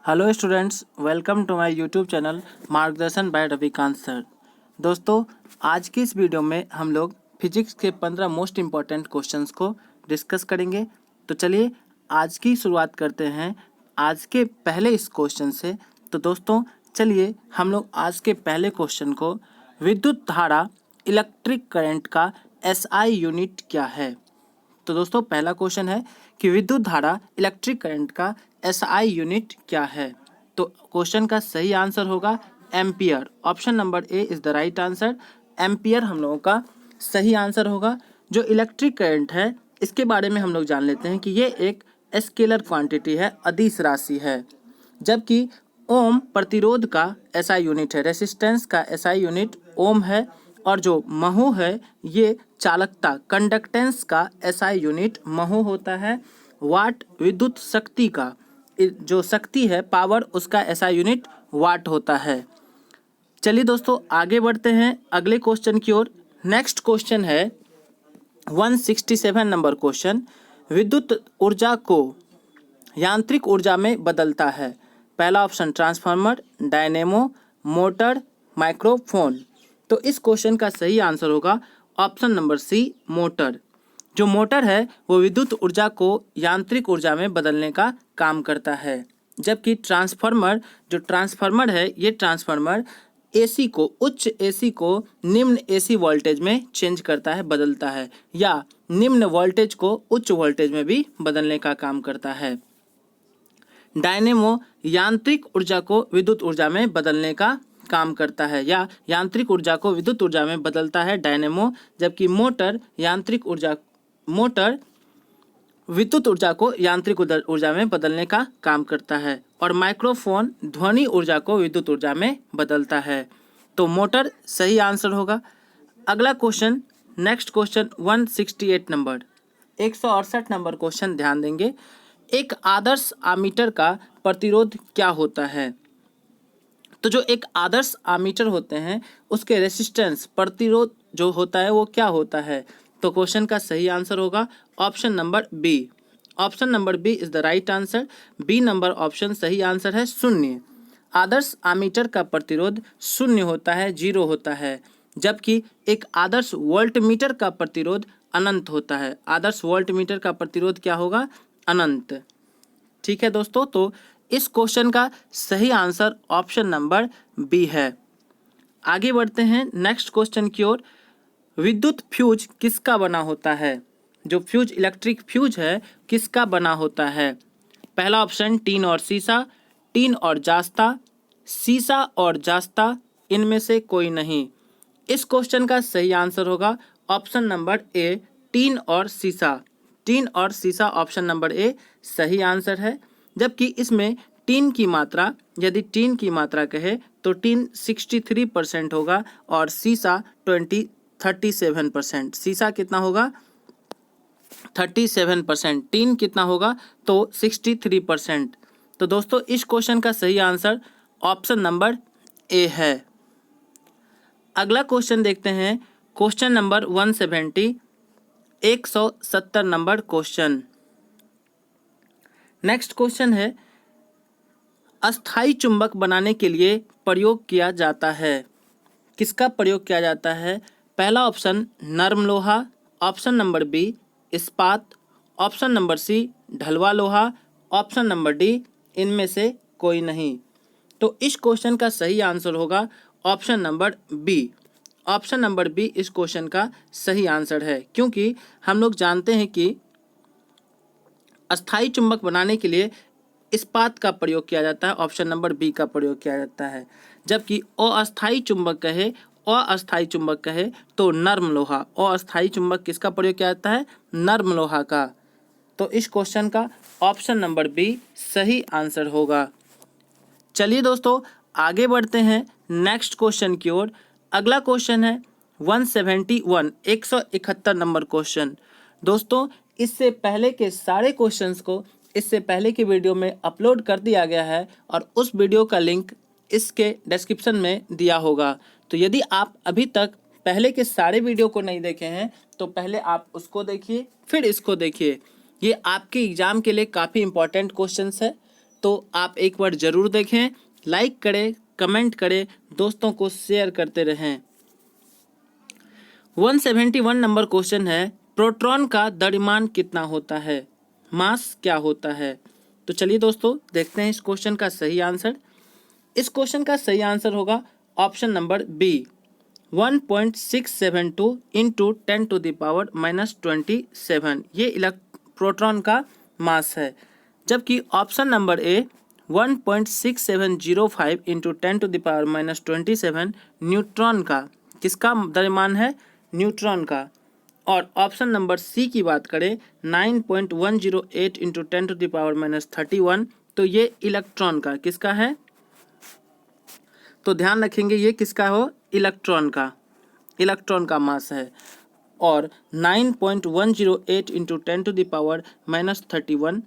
Hello students, welcome to my YouTube channel Margdarshan by Ravikant sir. दोस्तों, आज की इस वीडियो में हम लोग फिजिक्स के 15 मोस्ट इम्पॉर्टेंट क्वेश्चंस को डिस्कस करेंगे। तो चलिए आज की शुरुआत करते हैं आज के पहले इस क्वेश्चन से। तो दोस्तों चलिए हम लोग आज के पहले क्वेश्चन को, विद्युत धारा इलेक्ट्रिक करंट का एसआई यूनिट क्या है। तो दोस्तों पहला क्वेश्चन है कि विद्युत धारा इलेक्ट्रिक करंट का एसआई यूनिट क्या है। तो क्वेश्चन का सही आंसर होगा ampere. Option number A is the right answer. Ampere हम लोगों का सही आंसर होगा। जो इलेक्ट्रिक करंट है इसके बारे में हम लोग जान लेते हैं कि ये एक स्केलर क्वांटिटी है, अदिश राशि है। जबकि ओम प्रतिरोध का एसआई यूनिट है, रेसिस्टेंस का एसआई यूनिट ओम है। और जो महू है ये चालकता, कंडक्टेंस का एसआई यूनिट महू होता है। वाट विद्युत शक्ति का, जो शक्ति है पावर, उसका एसआई यूनिट वाट होता है। चलिए दोस्तों आगे बढ़ते हैं अगले क्वेश्चन की ओर। नेक्स्ट क्वेश्चन है 167 नंबर क्वेश्चन, विद्युत ऊर्जा को यांत्रिक ऊर्जा में बदलता है। पहला option transformer, dynamo, motor, microphone. तो इस क्वेश्चन का सही आंसर होगा ऑप्शन नंबर सी, मोटर। जो मोटर है वो विद्युत ऊर्जा को यांत्रिक ऊर्जा में बदलने का काम करता है। जबकि ट्रांसफार्मर है, ये ट्रांसफार्मर एसी को, उच्च एसी को निम्न एसी वोल्टेज में चेंज करता है, बदलता है, या निम्न वोल्टेज को उच्च वोल्टेज में भी बदलने का काम करता है। डायनेमो यांत्रिक ऊर्जा को विद्युत ऊर्जा में बदलने का काम करता है, या यांत्रिक ऊर्जा को विद्युत ऊर्जा में बदलता है डायनेमो। जबकि मोटर विद्युत ऊर्जा को यांत्रिक ऊर्जा में बदलने का काम करता है। और माइक्रोफोन ध्वनि ऊर्जा को विद्युत ऊर्जा में बदलता है। तो मोटर सही आंसर होगा। अगला question, next question 168 number, 168 number question ध्यान देंगे। एक आदर्श आमीटर का प्रतिरोध क्या होता है। तो जो एक आदर्श आमीटर होते हैं उसके रेसिस्टेंस, प्रतिरोध जो होता है वो क्या होता है। तो क्वेश्चन का सही आंसर होगा option number B. Option number B is the right answer. B number option सही आंसर है, शून्य। आदर्श आमीटर का प्रतिरोध शून्य होता है, 0 होता है। जबकि एक आदर्श वोल्टमीटर का प्रतिरोध अनंत होता है। आदर्श वोल्टमीटर का प्रतिरोध क्या होगा, अनंत। ठीक है दोस्तों, तो इस क्वेश्चन का सही आंसर ऑप्शन नंबर बी है। आगे बढ़ते हैं नेक्स्ट क्वेश्चन की ओर। विद्युत फ्यूज किसका बना होता है। जो फ्यूज, इलेक्ट्रिक फ्यूज है, किसका बना होता है। पहला ऑप्शन टीन और सीसा, टीन और जास्ता, सीसा और जास्ता, इनमें से कोई नहीं। इस क्वेश्चन का सही आंसर होगा ऑप्शन नंबर ए, टीन और सीसा। टीन और सीसा ऑप्शन नंबर ए सही आंसर है। जबकि इसमें टीन की मात्रा, यदि टीन की मात्रा कहे तो टीन 63% होगा और सीसा 37%। सीसा कितना होगा, 37%। टीन कितना होगा, तो 63%। तो दोस्तों इस क्वेश्चन का सही आंसर ऑप्शन नंबर ए है। अगला क्वेश्चन देखते हैं, question number 170, 170 number question. Next question है, अस्थाई चुंबक बनाने के लिए प्रयोग किया जाता है। किसका प्रयोग किया जाता है। पहला ऑप्शन नर्म लोहा, ऑप्शन नंबर बी इस्पात, ऑप्शन नंबर सी ढलवा लोहा, ऑप्शन नंबर डी इनमें से कोई नहीं। तो इस क्वेश्चन का सही आंसर होगा option number B. Option number B इस क्वेश्चन का सही आंसर है, क्योंकि हम लोग जानते हैं कि अस्थाई चुंबक बनाने के लिए इस्पात का प्रयोग किया जाता है, ऑप्शन नंबर बी का प्रयोग किया जाता है। जबकि अस्थाई चुंबक कहे तो नर्म लोहा। अस्थाई चुंबक किसका प्रयोग किया जाता है, नर्म लोहा का। तो इस क्वेश्चन का ऑप्शन नंबर बी सही आंसर होगा। चलिए दोस्तों आगे बढ़ते हैं नेक्स्ट क्वेश्चन की ओर। अगला क्वेश्चन है 171, 171 नंबर क्वेश्चन। दोस्तों इससे पहले के सारे क्वेश्चंस को इससे पहले की वीडियो में अपलोड कर दिया गया है और उस वीडियो का लिंक इसके डिस्क्रिप्शन में दिया होगा। तो यदि आप अभी तक पहले के सारे वीडियो को नहीं देखे हैं तो पहले आप उसको देखिए, फिर इसको देखिए। ये आपके एग्ज़ाम के लिए काफ़ी इंपॉर्टेंट क्वेश्चंस है। तो आप एक बार ज़रूर देखें, लाइक करें, कमेंट करें, दोस्तों को शेयर करते रहें। 171 नंबर क्वेश्चन है, प्रोटॉन का द्रव्यमान कितना होता है, मास क्या होता है। तो चलिए दोस्तों देखते हैं इस क्वेश्चन का सही आंसर। इस क्वेश्चन का सही आंसर होगा ऑप्शन नंबर बी, 1.672 इंटू 10⁻⁻27। ये प्रोटॉन का मास है। जबकि option number A 1.6705 into 10⁻⁻27 neutron का, किसका द्रव्यमान है, न्यूट्रॉन का। और ऑप्शन नंबर सी की बात करें 9.108 इंटू 10⁻31, तो ये इलेक्ट्रॉन का, किसका है, तो ध्यान रखेंगे ये किसका हो, इलेक्ट्रॉन का मास है। और 9.108 इंटू 10⁻31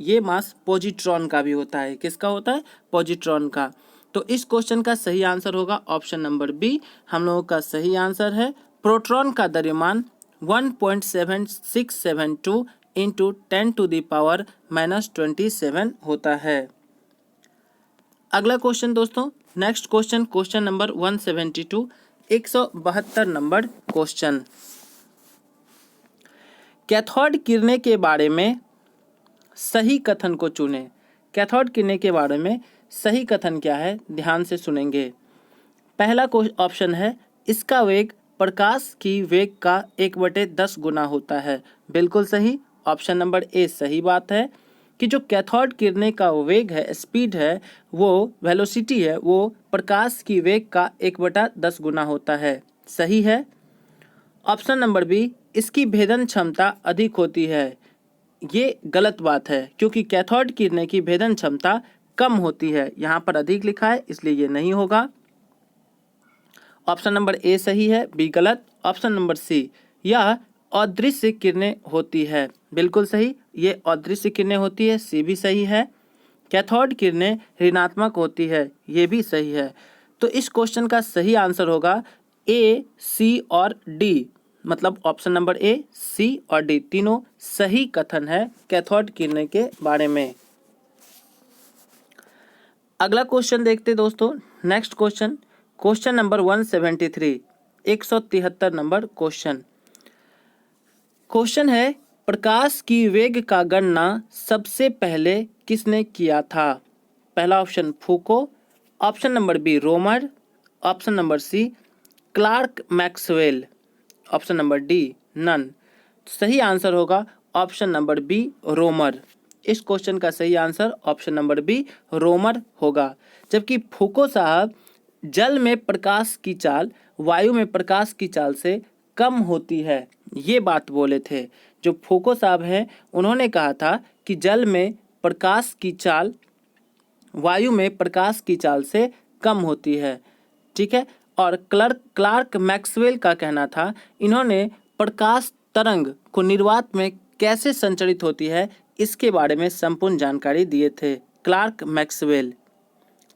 ये मास पॉजिट्रॉन का भी होता है। किसका होता है, पॉजिट्रॉन का। तो इस क्वेश्चन का सही आंसर होगा ऑप्शन नंबर बी, हम लोगों का सही आंसर है। प्रोटॉन का द्रव्यमान 1.7672 इंटू 10⁻⁻27 होता है। अगला क्वेश्चन दोस्तों, next question, question number 172, 172 number question. Cathode किरणें के बारे में सही कथन को चुनें। कैथोड किरणें के बारे में सही कथन क्या है, ध्यान से सुनेंगे। पहला ऑप्शन है, इसका वेग प्रकाश की वेग का 1/10 गुना होता है। बिल्कुल सही, ऑप्शन नंबर ए सही बात है कि जो कैथोड किरणें का वेग है, स्पीड है, वो वेलोसिटी है, वो प्रकाश की वेग का 1/10 गुना होता है। सही है। ऑप्शन नंबर बी, इसकी भेदन क्षमता अधिक होती है। ये गलत बात है, क्योंकि कैथोड किरणें की भेदन क्षमता कम होती है। यहाँ पर अधिक लिखा है, इसलिए ये नहीं होगा। ऑप्शन नंबर ए सही है, बी गलत। ऑप्शन नंबर सी, यह अदृश्य किरणें होती है। बिल्कुल सही, ये अदृश्य किरणें होती है, सी भी सही है। कैथोड किरणें ऋणात्मक होती है, ये भी सही है। तो इस क्वेश्चन का सही आंसर होगा ए, सी और डी, मतलब ऑप्शन नंबर ए, सी और डी तीनों सही कथन है कैथोड किरणें के बारे में। अगला क्वेश्चन देखते दोस्तों, next question, question number 173, 173 number question. Question है, प्रकाश की वेग का गणना सबसे पहले किसने किया था। पहला option Foucault, option number B Romer, option number C Clark Maxwell, option number D none. सही आंसर होगा ऑप्शन नंबर बी रोमर। इस क्वेश्चन का सही answer option number B Romer होगा। जबकि फूको साहब जल में प्रकाश की चाल वायु में प्रकाश की चाल से कम होती है, ये बात बोले थे। जो फूको साहब हैं उन्होंने कहा था कि जल में प्रकाश की चाल वायु में प्रकाश की चाल से कम होती है, ठीक है। और क्लार्क मैक्सवेल का कहना था, इन्होंने प्रकाश तरंग को निर्वात में कैसे संचरित होती है इसके बारे में संपूर्ण जानकारी दिए थे क्लार्क मैक्सवेल।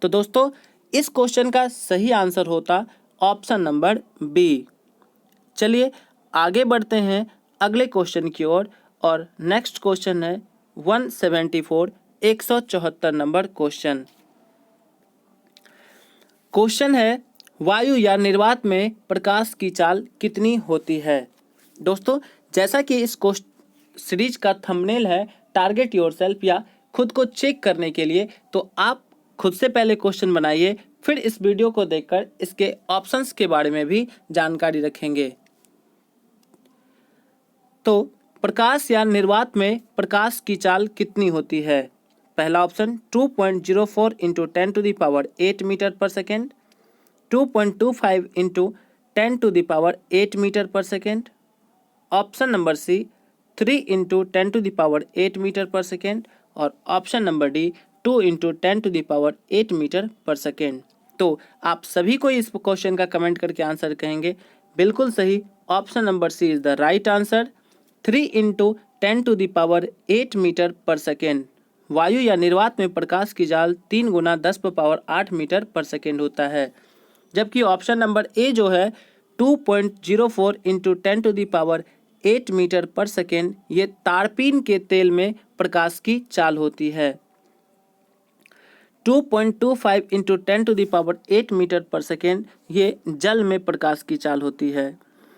तो दोस्तों इस क्वेश्चन का सही आंसर होता ऑप्शन नंबर बी। चलिए आगे बढ़ते हैं अगले क्वेश्चन की ओर। और नेक्स्ट क्वेश्चन है 174, 174 नंबर क्वेश्चन। क्वेश्चन है, वायु या निर्वात में प्रकाश की चाल कितनी होती है। दोस्तों जैसा कि इस सीरीज का थंबनेल है टारगेट योरसेल्फ, या खुद को चेक करने के लिए, तो आप खुद से पहले क्वेश्चन बनाइए, फिर इस वीडियो को देखकर इसके ऑप्शंस के बारे में भी जानकारी रखेंगे। तो प्रकाश या निर्वात में प्रकाश की चाल कितनी होती है। पहला option 2.04 into 10⁸ metre per second, 2.25 into 10⁸ metre per second, option number C 3 into 10⁸ metre per second, और option number D 2 into 10⁸ metre per second. तो आप सभी को इस क्वेश्चन का कमेंट करके आंसर कहेंगे। बिल्कुल सही, option number C is the right answer. 3 into 10⁸ metre per second. वायु या निर्वात में प्रकाश की चाल 3 गुना 10⁸ मीटर पर सेकेंड होता है। जबकि ऑप्शन नंबर ए जो है 2.04 इंटू 10⁸ मीटर पर सेकेंड, ये तारपीन के तेल में प्रकाश की चाल होती है। 2.25 इंटू 10⁸ मीटर पर सेकेंड ये जल में प्रकाश की चाल होती है।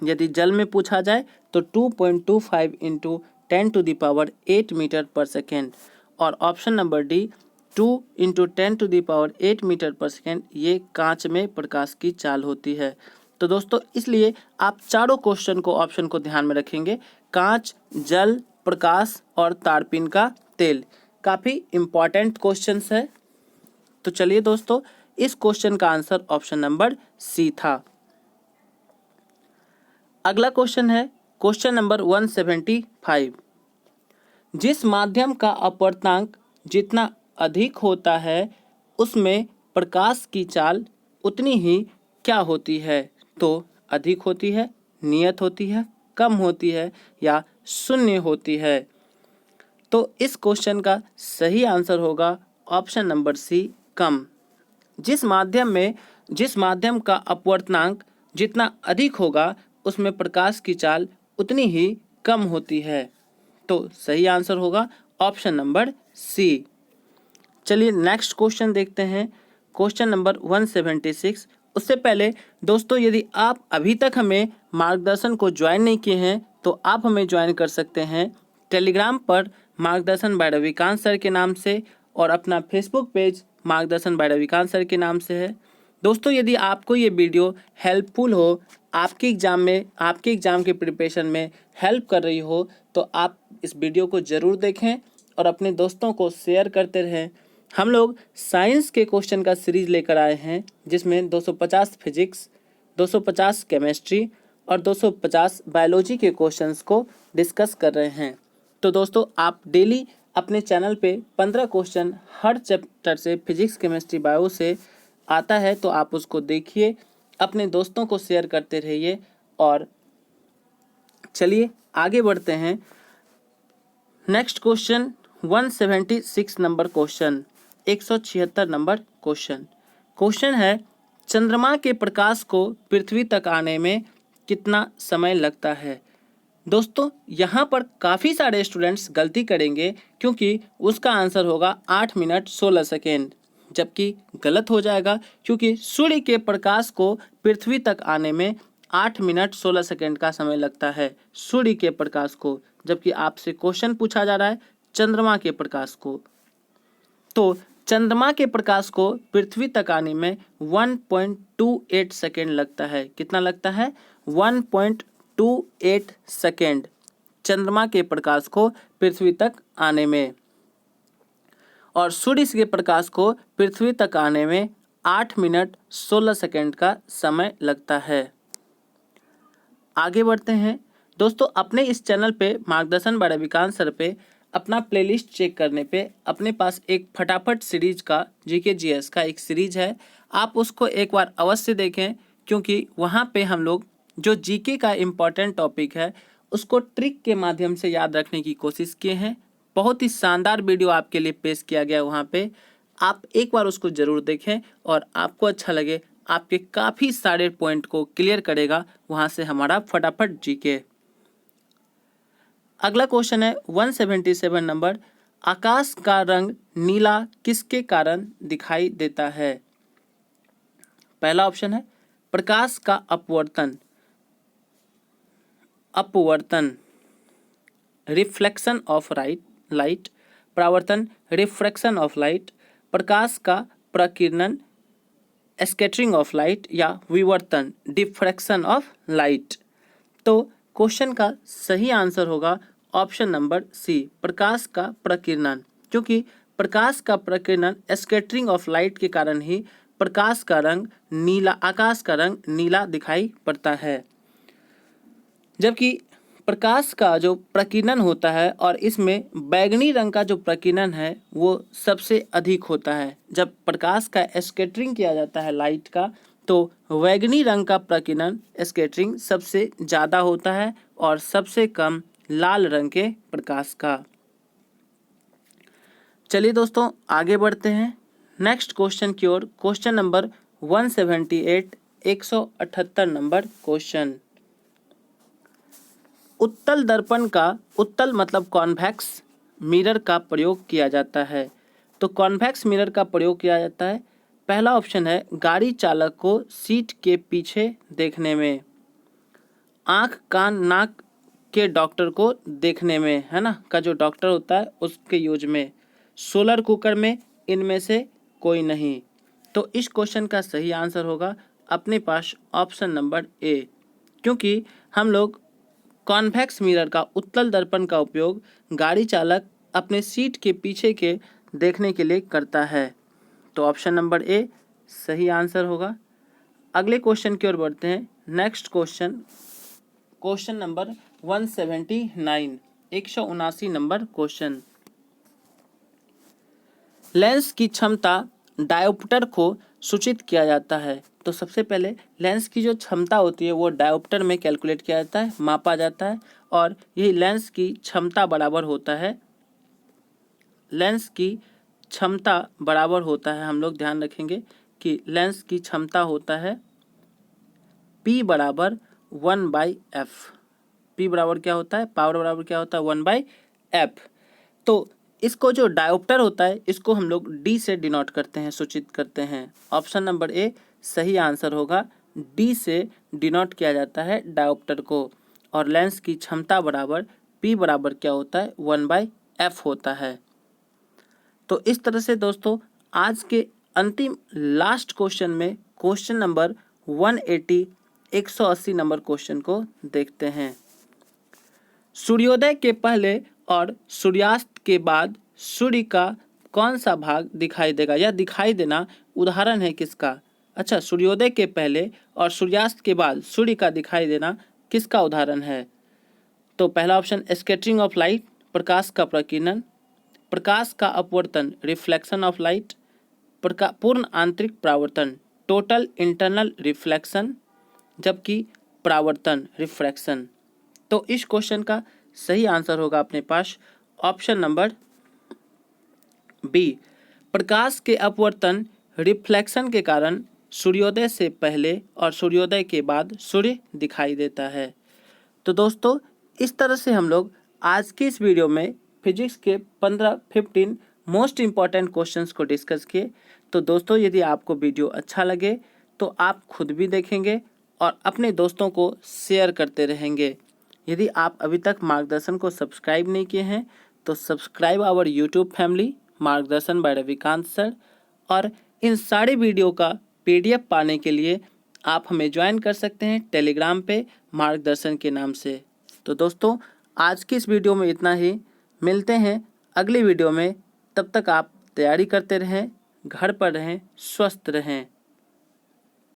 यदि जल में पूछा जाए तो 2.25 इंटू 10⁸ मीटर पर सेकेंड। और option number D 2 into 10⁸ metre per second ये कांच में प्रकाश की चाल होती है। तो दोस्तों इसलिए आप चारों क्वेश्चन को ऑप्शन को ध्यान में रखेंगे, कांच, जल, प्रकाश और तारपीन का तेल। काफ़ी इम्पॉर्टेंट क्वेश्चंस है। तो चलिए दोस्तों, इस क्वेश्चन का आंसर ऑप्शन नंबर सी था। अगला क्वेश्चन है क्वेश्चन नंबर 175। जिस माध्यम का अपवर्तनांक जितना अधिक होता है उसमें प्रकाश की चाल उतनी ही क्या होती है? तो अधिक होती है, नियत होती है, कम होती है या शून्य होती है? तो इस क्वेश्चन का सही आंसर होगा ऑप्शन नंबर सी, कम। जिस माध्यम का अपवर्तनांक जितना अधिक होगा उसमें प्रकाश की चाल उतनी ही कम होती है। तो सही आंसर होगा ऑप्शन नंबर सी। चलिए नेक्स्ट क्वेश्चन देखते हैं, क्वेश्चन नंबर 176। उससे पहले दोस्तों यदि आप अभी तक हमें मार्गदर्शन को ज्वाइन नहीं किए हैं तो आप हमें ज्वाइन कर सकते हैं टेलीग्राम पर मार्गदर्शन बाय रविकांत सर के नाम से, और अपना फेसबुक पेज मार्गदर्शन बाय रविकांत सर के नाम से है। दोस्तों यदि आपको ये वीडियो हेल्पफुल हो, आपके एग्ज़ाम के प्रिपरेशन में हेल्प कर रही हो, तो आप इस वीडियो को ज़रूर देखें और अपने दोस्तों को शेयर करते रहें। हम लोग साइंस के क्वेश्चन का सीरीज़ लेकर आए हैं जिसमें 250 फिजिक्स, 250 केमिस्ट्री और 250 बायोलॉजी के क्वेश्चंस को डिस्कस कर रहे हैं। तो दोस्तों आप डेली अपने चैनल पे 15 क्वेश्चन हर चैप्टर से फिजिक्स, केमिस्ट्री, बायो से आता है, तो आप उसको देखिए, अपने दोस्तों को शेयर करते रहिए। और चलिए आगे बढ़ते हैं। Next question 176 number question, 176 number question है, चंद्रमा के प्रकाश को पृथ्वी तक आने में कितना समय लगता है? दोस्तों यहाँ पर काफ़ी सारे स्टूडेंट्स गलती करेंगे क्योंकि उसका आंसर होगा 8 मिनट 16 सेकेंड, जबकि गलत हो जाएगा क्योंकि सूर्य के प्रकाश को पृथ्वी तक आने में 8 मिनट 16 सेकेंड का समय लगता है सूर्य के प्रकाश को, जबकि आपसे क्वेश्चन पूछा जा रहा है चंद्रमा के प्रकाश को। तो चंद्रमा के प्रकाश को पृथ्वी तक आने में 1.28 सेकेंड लगता है। कितना लगता है? 1.28 सेकेंड चंद्रमा के प्रकाश को पृथ्वी तक आने में, और सूर्य के प्रकाश को पृथ्वी तक आने में 8 मिनट 16 सेकेंड का समय लगता है। आगे बढ़ते हैं दोस्तों, अपने इस चैनल पे मार्गदर्शन बाय रविकांत सर पे अपना प्लेलिस्ट चेक करने पे अपने पास एक फटाफट सीरीज का जीके जीएस का एक सीरीज है, आप उसको एक बार अवश्य देखें क्योंकि वहाँ पे हम लोग जो जीके का इम्पॉर्टेंट टॉपिक है उसको ट्रिक के माध्यम से याद रखने की कोशिश किए हैं। बहुत ही शानदार वीडियो आपके लिए पेश किया गया वहाँ पे, आप एक बार उसको ज़रूर देखें और आपको अच्छा लगे, आपके काफ़ी सारे पॉइंट को क्लियर करेगा वहाँ से हमारा फटाफट जीके। अगला क्वेश्चन है 177 नंबर, आकाश का रंग नीला किसके कारण दिखाई देता है? पहला ऑप्शन है प्रकाश का अपवर्तन, रिफ्लेक्शन ऑफ लाइट, परावर्तन, रिफ्रैक्शन ऑफ लाइट, प्रकाश का प्रकीर्णन, स्कैटरिंग ऑफ लाइट, या विवर्तन, डिफ्रैक्शन ऑफ लाइट। तो क्वेश्चन का सही आंसर होगा ऑप्शन नंबर सी, प्रकाश का प्रकीर्णन, क्योंकि प्रकाश का प्रकीर्णन, स्कैटरिंग ऑफ लाइट के कारण ही आकाश का रंग नीला दिखाई पड़ता है। जबकि प्रकाश का जो प्रकीर्णन होता है और इसमें बैगनी रंग का जो प्रकीर्णन है वो सबसे अधिक होता है। जब प्रकाश का स्कैटरिंग किया जाता है लाइट का, तो बैगनी रंग का प्रकीर्णन स्कैटरिंग सबसे ज़्यादा होता है और सबसे कम लाल रंग के प्रकाश का। चलिए दोस्तों आगे बढ़ते हैं नेक्स्ट क्वेश्चन की ओर। क्वेश्चन नंबर 178, 178 नंबर क्वेश्चन, उत्तल मतलब कॉन्वेक्स मिरर का प्रयोग किया जाता है। तो कॉन्वेक्स मिरर का प्रयोग किया जाता है। पहला ऑप्शन है गाड़ी चालक को सीट के पीछे देखने में, आँख कान नाक के डॉक्टर को देखने में, है ना, का जो डॉक्टर होता है उसके यूज में, सोलर कुकर में, इनमें से कोई नहीं। तो इस क्वेश्चन का सही आंसर होगा अपने पास ऑप्शन नंबर ए, क्योंकि हम लोग कॉन्वेक्स मिरर का उत्तल दर्पण का उपयोग गाड़ी चालक अपने सीट के पीछे के देखने के लिए करता है। तो ऑप्शन नंबर ए सही आंसर होगा। अगले क्वेश्चन की ओर बढ़ते हैं। Next question, question number 179, 179 number question. Lens की क्षमता डायोप्टर को सूचित किया जाता है। तो सबसे पहले लेंस की जो क्षमता होती है वो डायोप्टर में कैलकुलेट किया जाता है, मापा जाता है, और यही लेंस की क्षमता बराबर होता है, लेंस की क्षमता बराबर होता है, हम लोग ध्यान रखेंगे कि लेंस की क्षमता होता है P बराबर 1/f। P बराबर क्या होता है, पावर बराबर क्या होता है, 1/f। तो इसको जो डायोप्टर होता है इसको हम लोग D से डिनोट करते हैं, सूचित करते हैं। ऑप्शन नंबर ए सही आंसर होगा, D से डिनोट किया जाता है डायोप्टर को, और लेंस की क्षमता बराबर P बराबर क्या होता है, 1/f होता है। तो इस तरह से दोस्तों आज के अंतिम लास्ट क्वेश्चन में क्वेश्चन नंबर 180, 180 नंबर क्वेश्चन को देखते हैं। सूर्योदय के पहले और सूर्यास्त के बाद सूर्य का कौन सा भाग दिखाई देगा, या दिखाई देना उदाहरण है किसका। अच्छा, सूर्योदय के पहले और सूर्यास्त के बाद सूर्य का दिखाई देना किसका उदाहरण है। तो पहला ऑप्शन स्कैटरिंग ऑफ लाइट, प्रकाश का प्रकीर्णन, प्रकाश का अपवर्तन, रिफ्लेक्शन ऑफ लाइट, पूर्ण आंतरिक परावर्तन, टोटल इंटरनल रिफ्लेक्शन, जबकि परावर्तन, रिफ्रैक्शन। तो इस क्वेश्चन का सही आंसर होगा अपने पास ऑप्शन नंबर बी, प्रकाश के अपवर्तन, रिफ्लेक्शन के कारण सूर्योदय से पहले और सूर्योदय के बाद सूर्य दिखाई देता है। तो दोस्तों इस तरह से हम लोग आज की इस वीडियो में फिजिक्स के 15 मोस्ट इम्पॉर्टेंट क्वेश्चंस को डिस्कस किए। तो दोस्तों यदि आपको वीडियो अच्छा लगे तो आप खुद भी देखेंगे और अपने दोस्तों को शेयर करते रहेंगे। यदि आप अभी तक मार्गदर्शन को सब्सक्राइब नहीं किए हैं तो सब्सक्राइब आवर यूट्यूब फैमिली मार्गदर्शन बाय रविकांत सर, और इन सारे वीडियो का PDF पाने के लिए आप हमें ज्वाइन कर सकते हैं टेलीग्राम पे मार्गदर्शन के नाम से। तो दोस्तों आज की इस वीडियो में इतना ही, मिलते हैं अगली वीडियो में। तब तक आप तैयारी करते रहें, घर पर रहें, स्वस्थ रहें।